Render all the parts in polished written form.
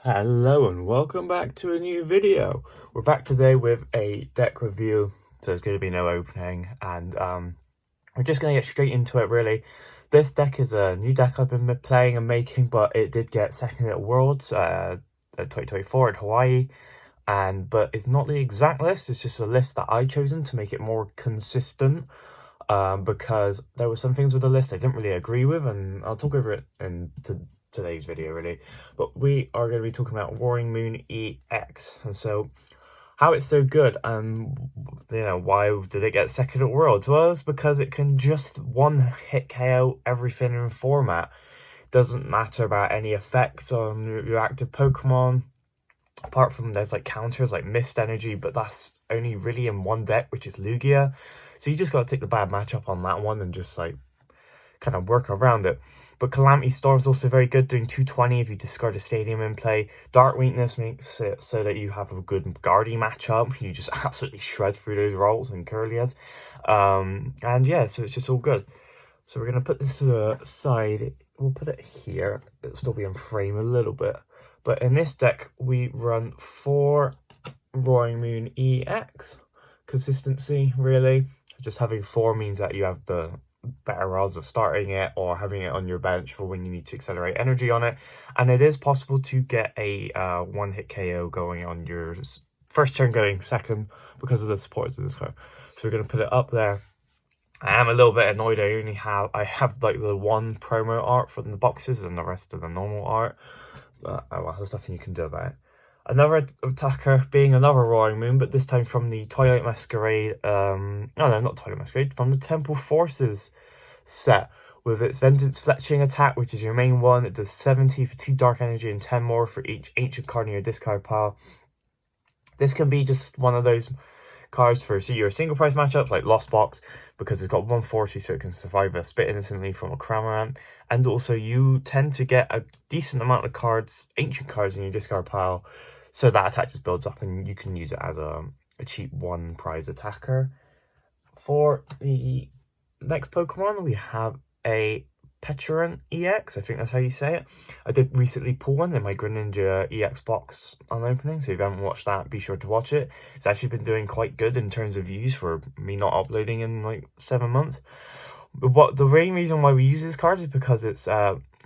Hello and welcome back to a new video. We're back today with a deck review, so there's going to be no opening, and we're just going to get straight into it really. This deck is a new deck I've been playing and making, but it did get second at Worlds 2024 in Hawaii, but it's not the exact list, it's just a list that I chosen to make it more consistent, because there were some things with the list I didn't really agree with, and I'll talk over it in today's video really. But we are going to be talking about Roaring Moon EX, and so how it's so good, and why did it get second at Worlds? Well, it's because it can just one hit KO everything in format. Doesn't matter about any effects on your active Pokemon, apart from there's like counters like Mist Energy, but that's only really in one deck, which is Lugia, so you just got to take the bad matchup on that one and just like kind of work around it. But Calamity Storm is also very good, doing 220 if you discard a Stadium in play. Dark Weakness makes it so that you have a good Guardy matchup. You just absolutely shred through those rolls and Curlias. And yeah, so it's just all good. So we're going to put this to the side. We'll put it here. It'll still be in frame a little bit. But in this deck, we run 4 Roaring Moon EX. Consistency, really. Just having 4 means that you have the better odds of starting it or having it on your bench for when you need to accelerate energy on it. And it is possible to get a one-hit KO going on your first turn going second because of the supports of this card. So we're going to put it up there. I am a little bit annoyed I have like the one promo art from the boxes and the rest of the normal art, but well, there's nothing you can do about it. Another attacker being another Roaring Moon, but this time from the Twilight Masquerade, no, not Twilight Masquerade, from the Temple Forces set, with its Vengeance Fletching attack, which is your main one. It does 70 for 2 Dark Energy and 10 more for each Ancient card in your discard pile. This can be just one of those cards for your single price matchups like Lost Box, because it's got 140, so it can survive a Spit Innocently from a Cramorant. And also you tend to get a decent amount of cards, Ancient cards in your discard pile, so that attack just builds up and you can use it as a cheap one prize attacker. For the next Pokemon, we have a Pecharunt EX, I think that's how you say it. I did recently pull one in my Greninja EX box on opening, so if you haven't watched that, be sure to watch it. It's actually been doing quite good in terms of views for me not uploading in like 7 months. But the main reason why we use this card is because it's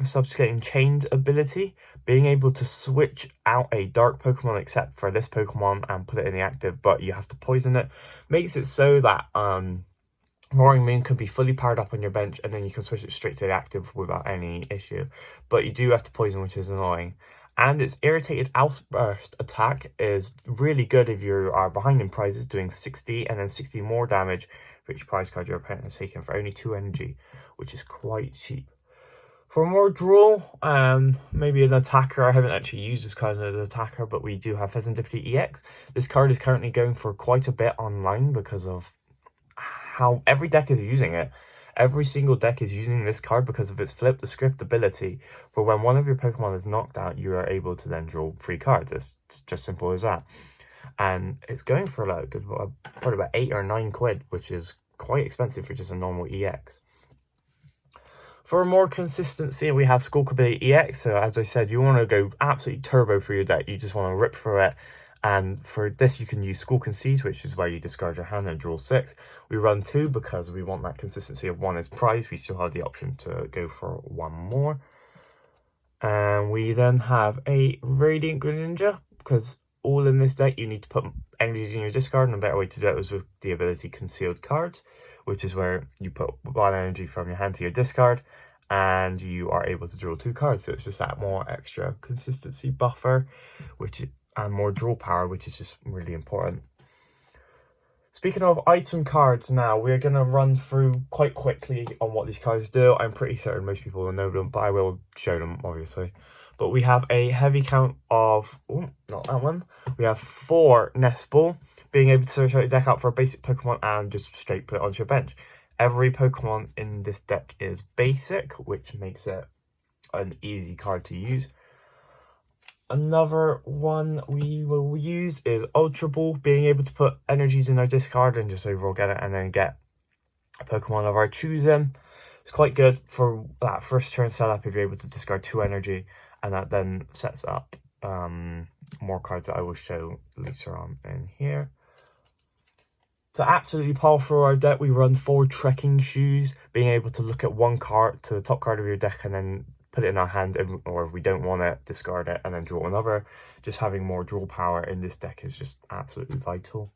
Subsequent Chained ability, being able to switch out a dark Pokemon except for this Pokemon and put it in the active, but you have to poison it, makes it so that Roaring Moon can be fully powered up on your bench and then you can switch it straight to the active without any issue. But you do have to poison, which is annoying. And its Irritated Outburst attack is really good if you are behind in prizes, doing 60 and then 60 more damage for each prize card your opponent has taken for only 2 energy, which is quite cheap. For more draw, maybe an attacker. I haven't actually used this card as an attacker, but we do have Pheasantipity EX. This card is currently going for quite a bit online because of how every deck is using it. Every single deck is using this card because of its Flip the Script ability. For when one of your Pokemon is knocked out, you are able to then draw 3 cards. It's just simple as that. And it's going for like probably about 8 or 9 quid, which is quite expensive for just a normal EX. For more consistency, we have Squawkabilly EX. So as I said, you want to go absolutely turbo for your deck. You just want to rip through it. And for this, you can use Squawk and Siege, which is where you discard your hand and draw 6. We run 2 because we want that consistency of 1 as prize. We still have the option to go for 1 more. And we then have a Radiant Greninja, because all in this deck you need to put energies in your discard, and a better way to do it was with the ability Concealed Cards, which is where you put 1 energy from your hand to your discard, and you are able to draw 2 cards. So it's just that more extra consistency buffer, and more draw power, which is just really important. Speaking of item cards now, we're going to run through quite quickly on what these cards do. I'm pretty certain most people will know them, but I will show them, obviously. But we have a heavy count of, not that one. We have 4 Nest Ball, being able to search out your deck out for a basic Pokemon and just straight put it onto your bench. Every Pokemon in this deck is basic, which makes it an easy card to use. Another one we will use is Ultra Ball, being able to put energies in our discard and just overall get it, and then get a Pokemon of our choosing. It's quite good for that first turn setup if you're able to discard 2 energy, and that then sets up more cards that I will show later on in here. To absolutely power through our deck, we run 4 trekking shoes, being able to look at one card to the top card of your deck and then put it in our hand, or if we don't want it, discard it and then draw another. Just having more draw power in this deck is just absolutely vital.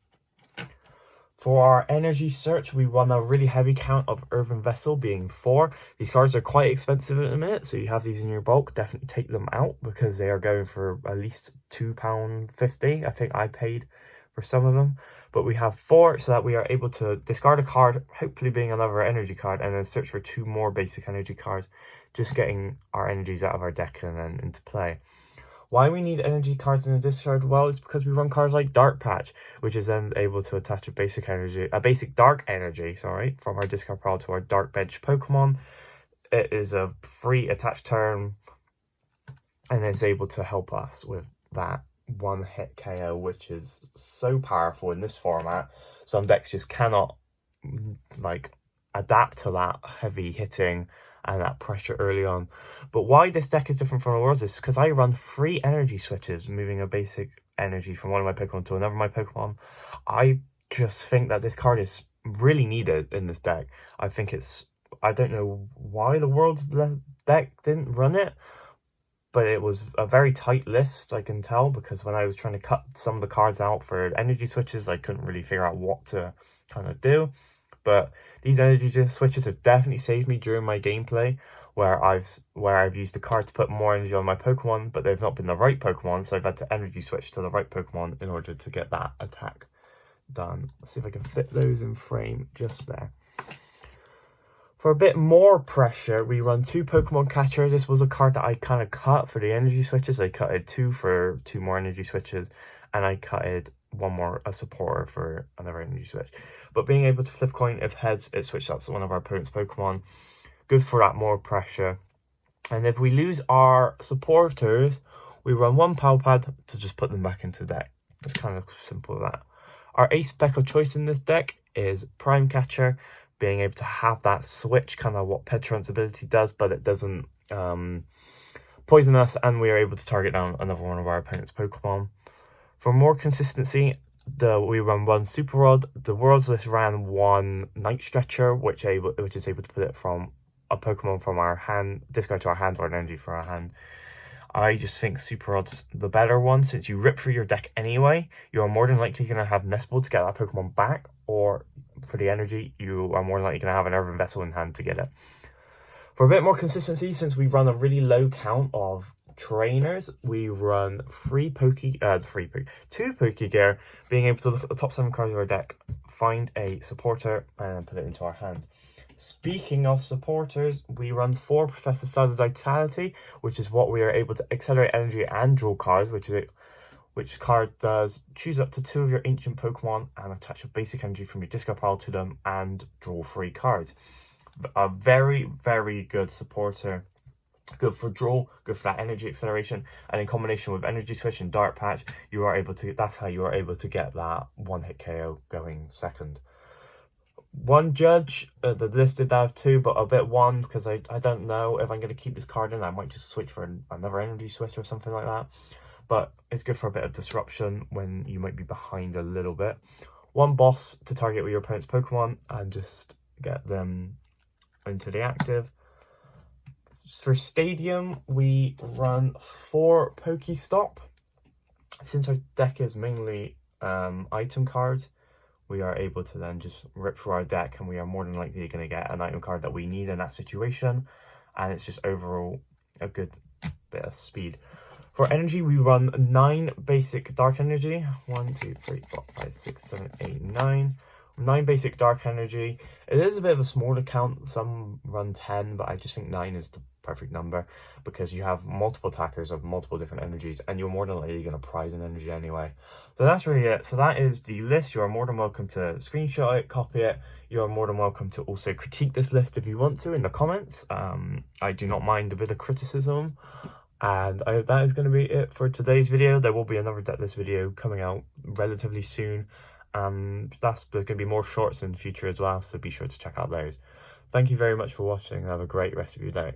For our energy search, we run a really heavy count of Earthen Vessel, being 4. These cards are quite expensive at the minute, so you have these in your bulk, definitely take them out because they are going for at least £2.50. I think I paid for some of them. But we have 4 so that we are able to discard a card, hopefully being another energy card, and then search for 2 more basic energy cards, just getting our energies out of our deck and then into play. Why we need energy cards in the discard? Well, it's because we run cards like Dark Patch, which is then able to attach a basic dark energy, from our discard pile to our Dark Bench Pokemon. It is a free attached turn, and it's able to help us with that one-hit KO, which is so powerful in this format. Some decks just cannot adapt to that heavy hitting and that pressure early on. But why this deck is different from the world's is because I run 3 energy switches, moving a basic energy from one of my Pokemon to another of my Pokemon. I just think that this card is really needed in this deck. I think I don't know why the world's deck didn't run it, but it was a very tight list, I can tell, because when I was trying to cut some of the cards out for energy switches, I couldn't really figure out what to kind of do. But these energy switches have definitely saved me during my gameplay, where I've used a card to put more energy on my Pokemon, but they've not been the right Pokemon, so I've had to energy switch to the right Pokemon in order to get that attack done. Let's see if I can fit those in frame just there. For a bit more pressure, we run 2 Pokemon Catcher. This was a card that I kind of cut for the energy switches. I cutted 2 for 2 more energy switches, and I cutted 1 more, a supporter for another energy switch. But being able to flip coin, if heads, it switches out to one of our opponent's Pokemon. Good for that more pressure. And if we lose our supporters, we run 1 Pal Pad to just put them back into deck. It's kind of simple as that. Our ace spec of choice in this deck is Prime Catcher, being able to have that switch, kind of what Petron's ability does, but it doesn't poison us, and we are able to target down another one of our opponent's Pokemon. For more consistency, we run 1 Super Rod. The World's List ran 1 Night Stretcher, which is able to put it from a Pokemon from our hand, discard to our hand, or an energy for our hand. I just think Super Rod's the better one. Since you rip through your deck anyway, you are more than likely going to have Nestball to get that Pokemon back, or for the energy, you are more than likely going to have an Earthen Vessel in hand to get it. For a bit more consistency, since we run a really low count of trainers, we run 2 Pokegear, being able to look at the top 7 cards of our deck, find a supporter, and put it into our hand. Speaking of supporters, we run 4 Professor Stardust Vitality, which is what we are able to accelerate energy and draw cards, which card does choose up to 2 of your ancient Pokemon and attach a basic energy from your discard pile to them and draw 3 cards. A very, very good supporter. Good for draw, good for that energy acceleration, and in combination with energy switch and Dark Patch, that's how you are able to get that one-hit KO going second. One judge, the list did have 2, but a bit 1 because I don't know if I'm going to keep this card in. I might just switch for another energy switch or something like that. But it's good for a bit of disruption when you might be behind a little bit. 1 boss to target with your opponent's Pokemon and just get them into the active. For Stadium, we run 4 Pokestop. Since our deck is mainly item cards, we are able to then just rip through our deck, and we are more than likely going to get an item card that we need in that situation. And it's just overall a good bit of speed. For energy, we run 9 basic dark energy. 1, 2, 3, 4, 5, 6, 7, 8, 9. 9 basic dark energy. It is a bit of a smaller count. Some run 10, but I just think 9 is the perfect number because you have multiple attackers of multiple different energies, and you're more than likely going to prize an energy anyway. So that's really it. So that is the list. You are more than welcome to screenshot it, copy it. You are more than welcome to also critique this list if you want to in the comments. I do not mind a bit of criticism. And that is going to be it for today's video. There will be another deck list video coming out relatively soon. There's going to be more shorts in the future as well, so be sure to check out those. Thank you very much for watching and have a great rest of your day.